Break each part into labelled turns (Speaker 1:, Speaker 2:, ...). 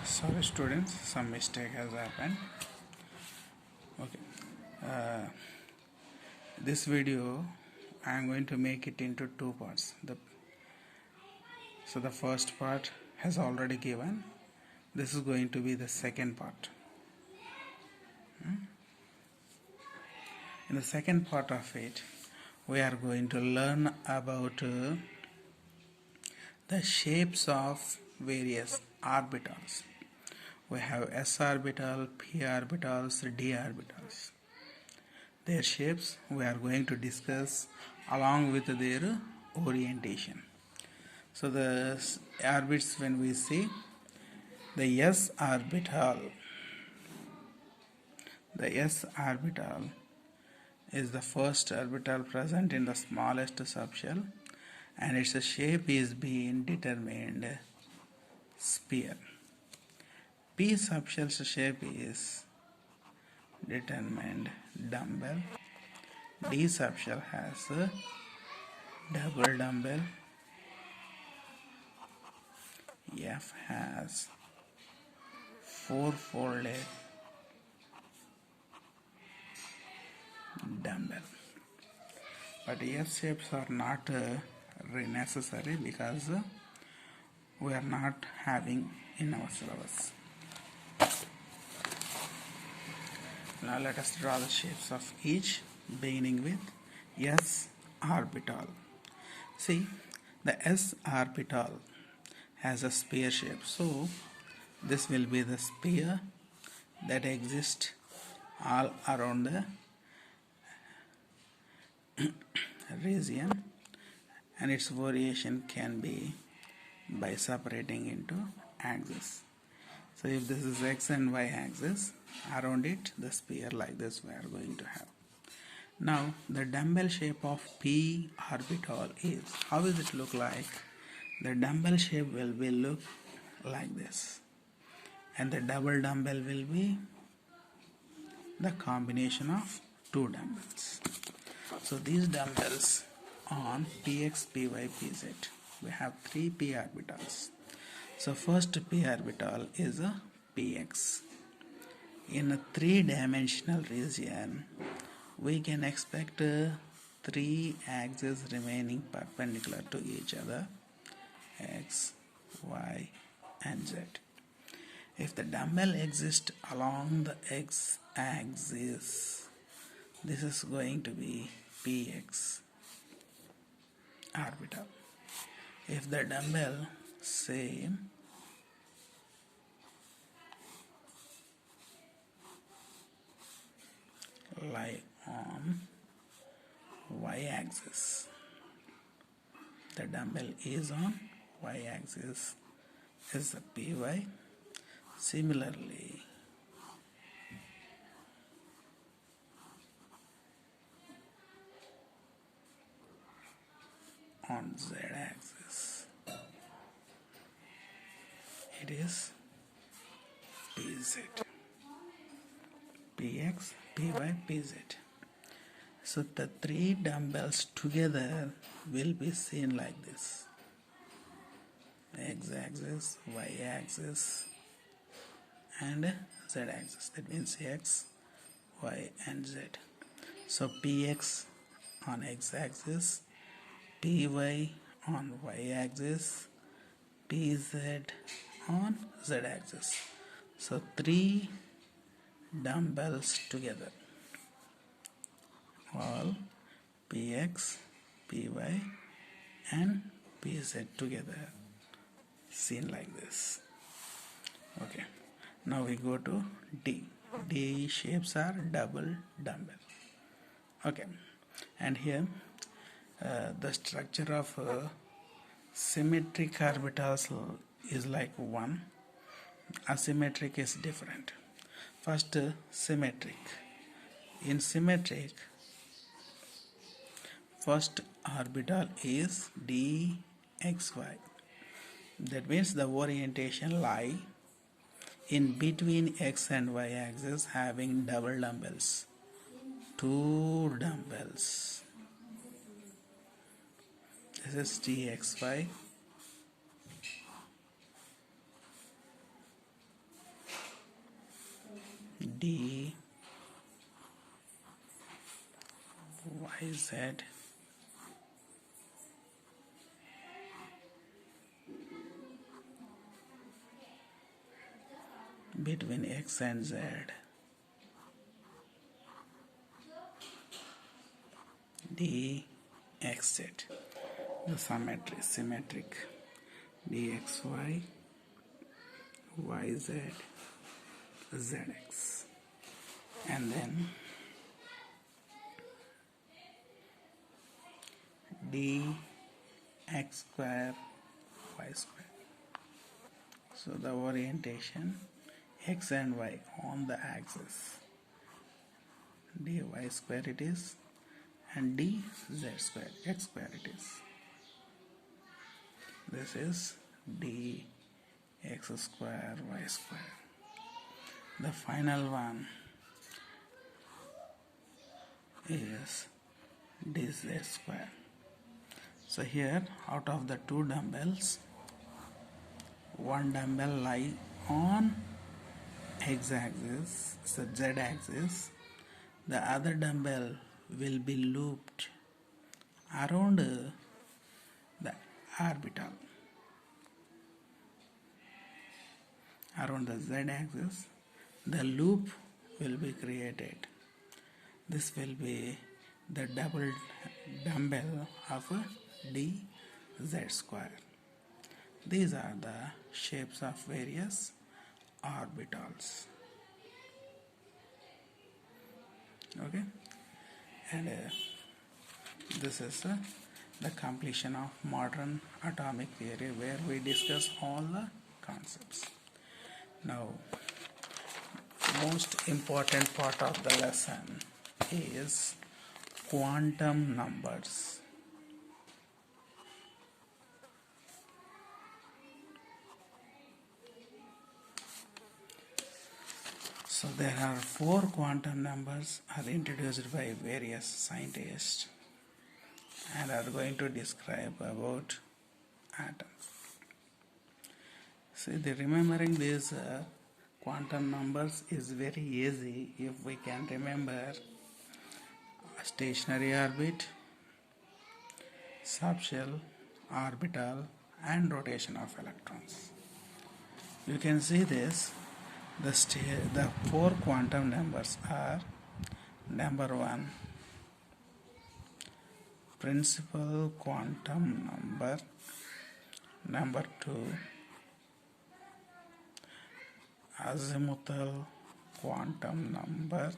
Speaker 1: Sorry students, some mistake has happened. Okay, this video I am going to make it into two parts. So the first part has already given. This is going to be the second part. In the second part of it, we are going to learn about the shapes of various orbitals. We have s orbital, p orbitals, d orbitals. Their shapes we are going to discuss along with their orientation. So the orbits, when we see the s orbital is the first orbital present in the smallest subshell, and its shape is being determined sphere. P subshell's shape is determined dumbbell. D subshell has a double dumbbell. F has four-folded dumbbell. But F shapes are not necessary because we are not having in our syllabus. Now let us draw the shapes of each, beginning with s orbital. See, the s orbital has a sphere shape, so this will be the sphere that exists all around the region, and its variation can be by separating into axes. So if this is x and y axis, around it the sphere like this we are going to have. Now the dumbbell shape of p orbital is, how does it look like? The dumbbell shape will be look like this, and the double dumbbell will be the combination of two dumbbells. So these dumbbells on px, py, pz, we have three p orbitals. So first p orbital is a px. In a three-dimensional region, we can expect three axes remaining perpendicular to each other, x, y, and z. If the dumbbell exists along the x-axis, this is going to be px orbital. If the dumbbell, say, lie on y-axis, the dumbbell is on y-axis, is the py. Similarly, on z-axis, it is pz, px, py, pz. So the three dumbbells together will be seen like this: x-axis, y-axis, and z-axis. That means x, y, and z. So px on x-axis, py on y-axis, pz on z-axis. So three dumbbells together, all px, py, and pz together, seen like this. Okay, now we go to D. D shapes are double dumbbell. Okay, and here the structure of symmetric orbitals is like one, asymmetric is different. First, symmetric. In symmetric, first orbital is dxy. That means the orientation lie in between x and y axis, having double dumbbells, two dumbbells. This is dxy, d yz between x and z, dxz, the symmetric dxy yz zx, and then dx square y square. So the orientation x and y on the axis, dy square it is, and dz square x square it is. This is dx square y square. The final one is dz square. So here, out of the two dumbbells, one dumbbell lie on x-axis, so z-axis. The other dumbbell will be looped around the orbital, around the z-axis. The loop will be created. This will be the double dumbbell of dz square. These are the shapes of various orbitals. Okay, and this is the completion of modern atomic theory, where we discuss all the concepts. Now, most important part of the lesson is quantum numbers. So there are 4 quantum numbers are introduced by various scientists and are going to describe about atoms. See, remembering these quantum numbers is very easy if we can remember a stationary orbit, subshell, orbital, and rotation of electrons. You can see this. The 4 quantum numbers are: number 1, principal quantum number; number 2, azimuthal quantum number.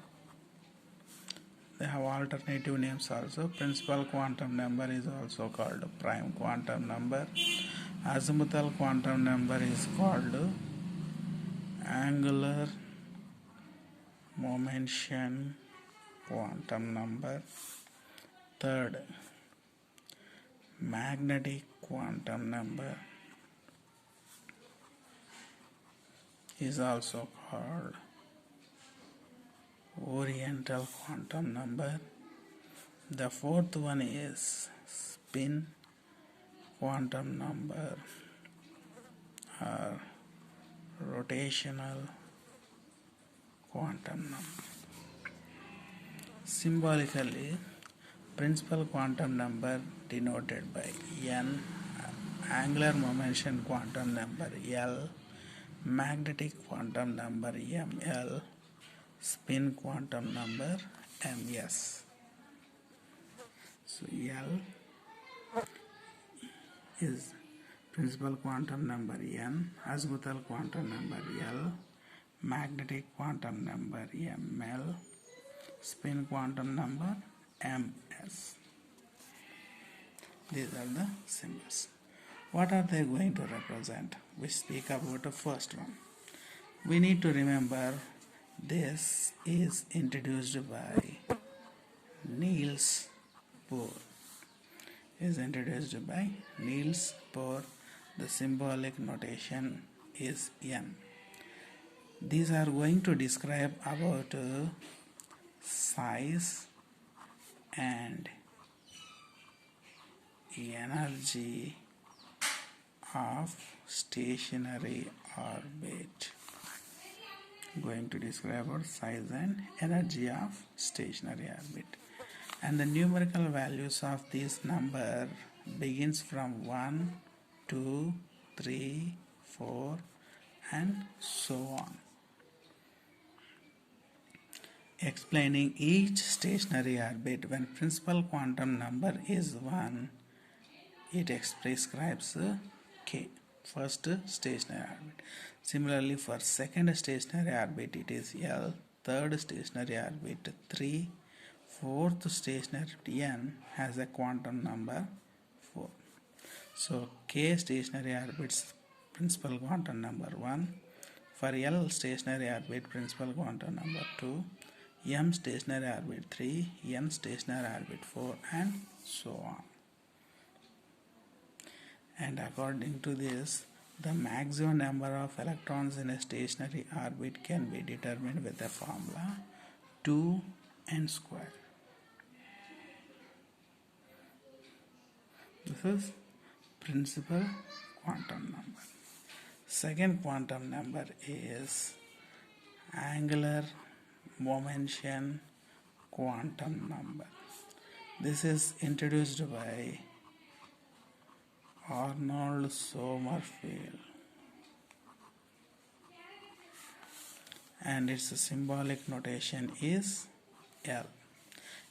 Speaker 1: They have alternative names also. Principal quantum number is also called prime quantum number. Azimuthal quantum number is called angular momentum quantum number. Third, magnetic quantum number is also called oriental quantum number. The fourth one is spin quantum number or rotational quantum number. Symbolically, principal quantum number denoted by n, angular momentum quantum number L, magnetic quantum number ml, spin quantum number ms. So L is principal quantum number n, azimuthal quantum number L, magnetic quantum number ml, spin quantum number ms. These are the symbols. What are they going to represent? We speak about the first one. We need to remember this is introduced by Niels Bohr. Is introduced by Niels Bohr. The symbolic notation is n. These are going to describe about size and energy of stationary orbit. going to describe about size and energy of stationary orbit. And the numerical values of this number begins from 1, 2, 3, 4 and so on. Explaining each stationary orbit, when principal quantum number is 1, it prescribes k, first stationary orbit. Similarly, for second stationary orbit it is L, third stationary orbit 3, fourth stationary n has a quantum number 4. So k stationary orbits principal quantum number 1, for L stationary orbit principal quantum number 2, M stationary orbit 3, N stationary orbit 4 and so on. And according to this, the maximum number of electrons in a stationary orbit can be determined with the formula 2n square. This is principal quantum number. Second quantum number is angular momentum quantum number. This is introduced by Arnold Sommerfeld, and its symbolic notation is L,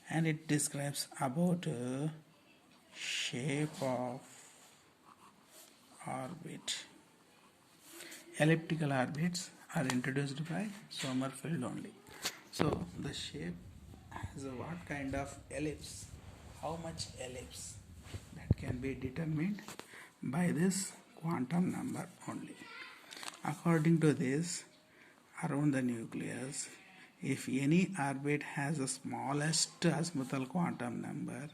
Speaker 1: and it describes about shape of orbit. Elliptical orbits are introduced by Sommerfeld only. So the shape has what kind of ellipse, how much ellipse, that can be determined by this quantum number only. According to this, around the nucleus, if any orbit has the smallest azimuthal quantum number,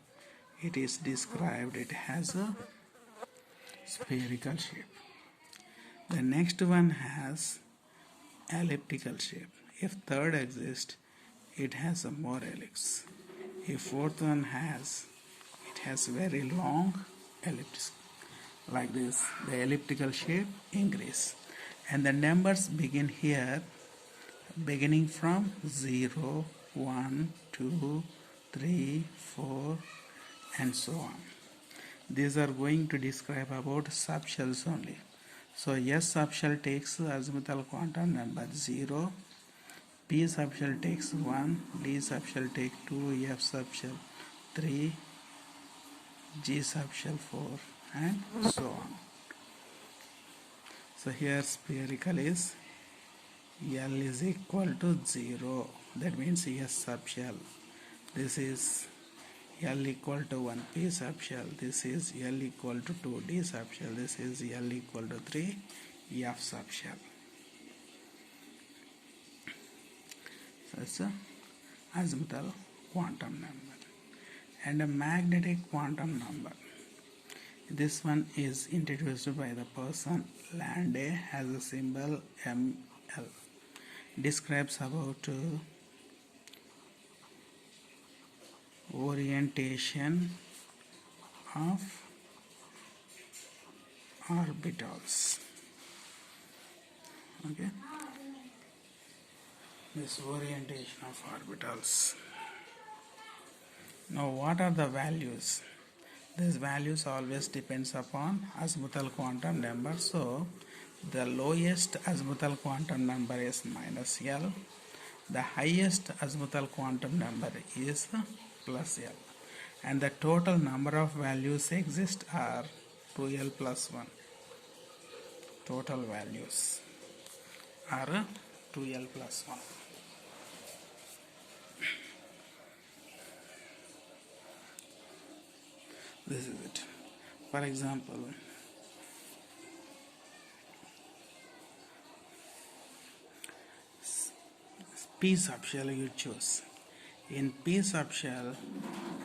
Speaker 1: it is described, it has a spherical shape. The next one has elliptical shape. If third exists, it has a more ellipse. If fourth one has, it has very long ellipse. Like this, the elliptical shape increase. And the numbers begin here, beginning from 0, 1, 2, 3, 4 and so on. These are going to describe about subshells only. So S subshell takes azimuthal quantum number 0, P subshell takes 1, D subshell takes 2, F subshell 3, G subshell 4 and so on. So here spherical is L is equal to 0, that means S subshell. This is L equal to 1 P subshell, this is L equal to 2 D subshell, this is L equal to 3 F subshell. So it's a azimuthal quantum number. And a magnetic quantum number. This one is introduced by the person Lande, has a symbol ML. Describes about orientation of orbitals. Okay, this orientation of orbitals. Now what are the values? These values always depends upon azimuthal quantum number. So the lowest azimuthal quantum number is minus L. The highest azimuthal quantum number is plus L. And the total number of values exist are 2L plus 1. Total values are 2L plus 1. This is it. For example, P subshell you choose. In P subshell,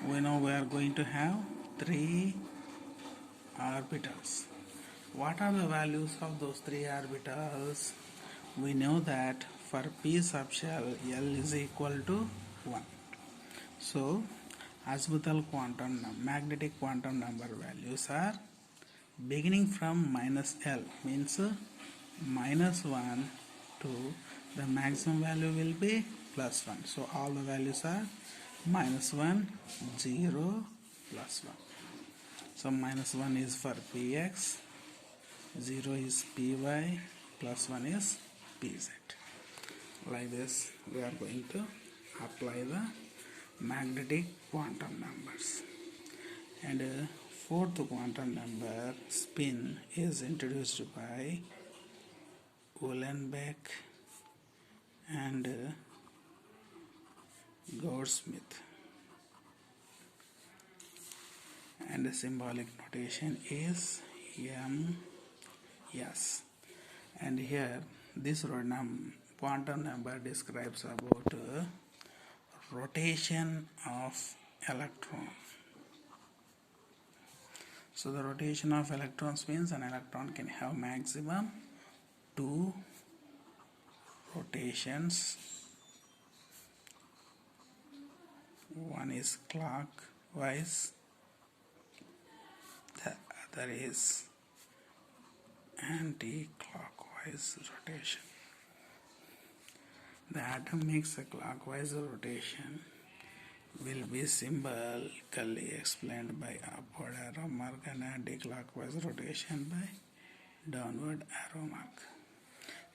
Speaker 1: we know we are going to have 3 orbitals. What are the values of those 3 orbitals? We know that for P subshell, L is equal to 1. So azimuthal quantum magnetic quantum number values are beginning from minus L, means minus 1 2, the maximum value will be plus 1. So all the values are minus 1, 0, plus 1. So minus 1 is for px, 0 is py, plus 1 is pz. Like this, we are going to apply the magnetic quantum numbers. And fourth quantum number, spin, is introduced by Uhlenbeck and Goudsmit. And the symbolic notation is ms. And here this quantum number describes about rotation of electron. So the rotation of electrons means an electron can have maximum 2 rotations. One is clockwise, the other is anti-clockwise rotation. The atom makes a clockwise rotation will be symbolically explained by upward arrow mark and anti-clockwise rotation by downward arrow mark.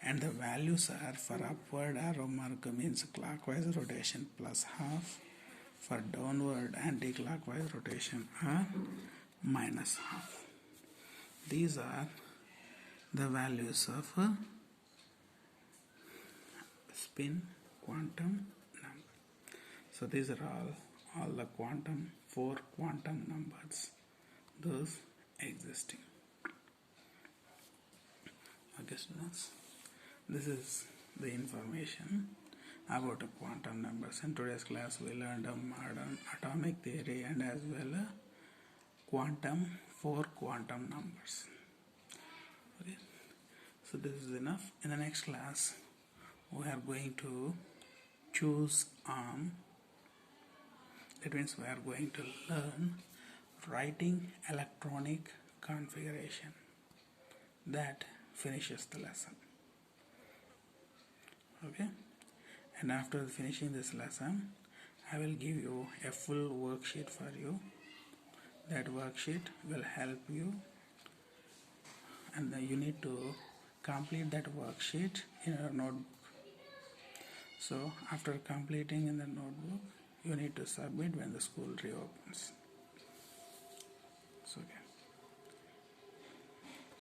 Speaker 1: And the values are for upward arrow mark means clockwise rotation plus half, for downward anti-clockwise rotation are minus half. These are the values of spin quantum number. So these are all the four quantum numbers, those existing. Okay, students, this is the information about the quantum numbers. In today's class, we learned a modern atomic theory and as well four quantum numbers. Okay, so this is enough. In the next class, we are going to choose arm. That means we are going to learn writing electronic configuration. That finishes the lesson. Okay, and after finishing this lesson, I will give you a full worksheet for you. That worksheet will help you, and then you need to complete that worksheet in your notebook. So after completing in the notebook, you need to submit when the school reopens. So, okay.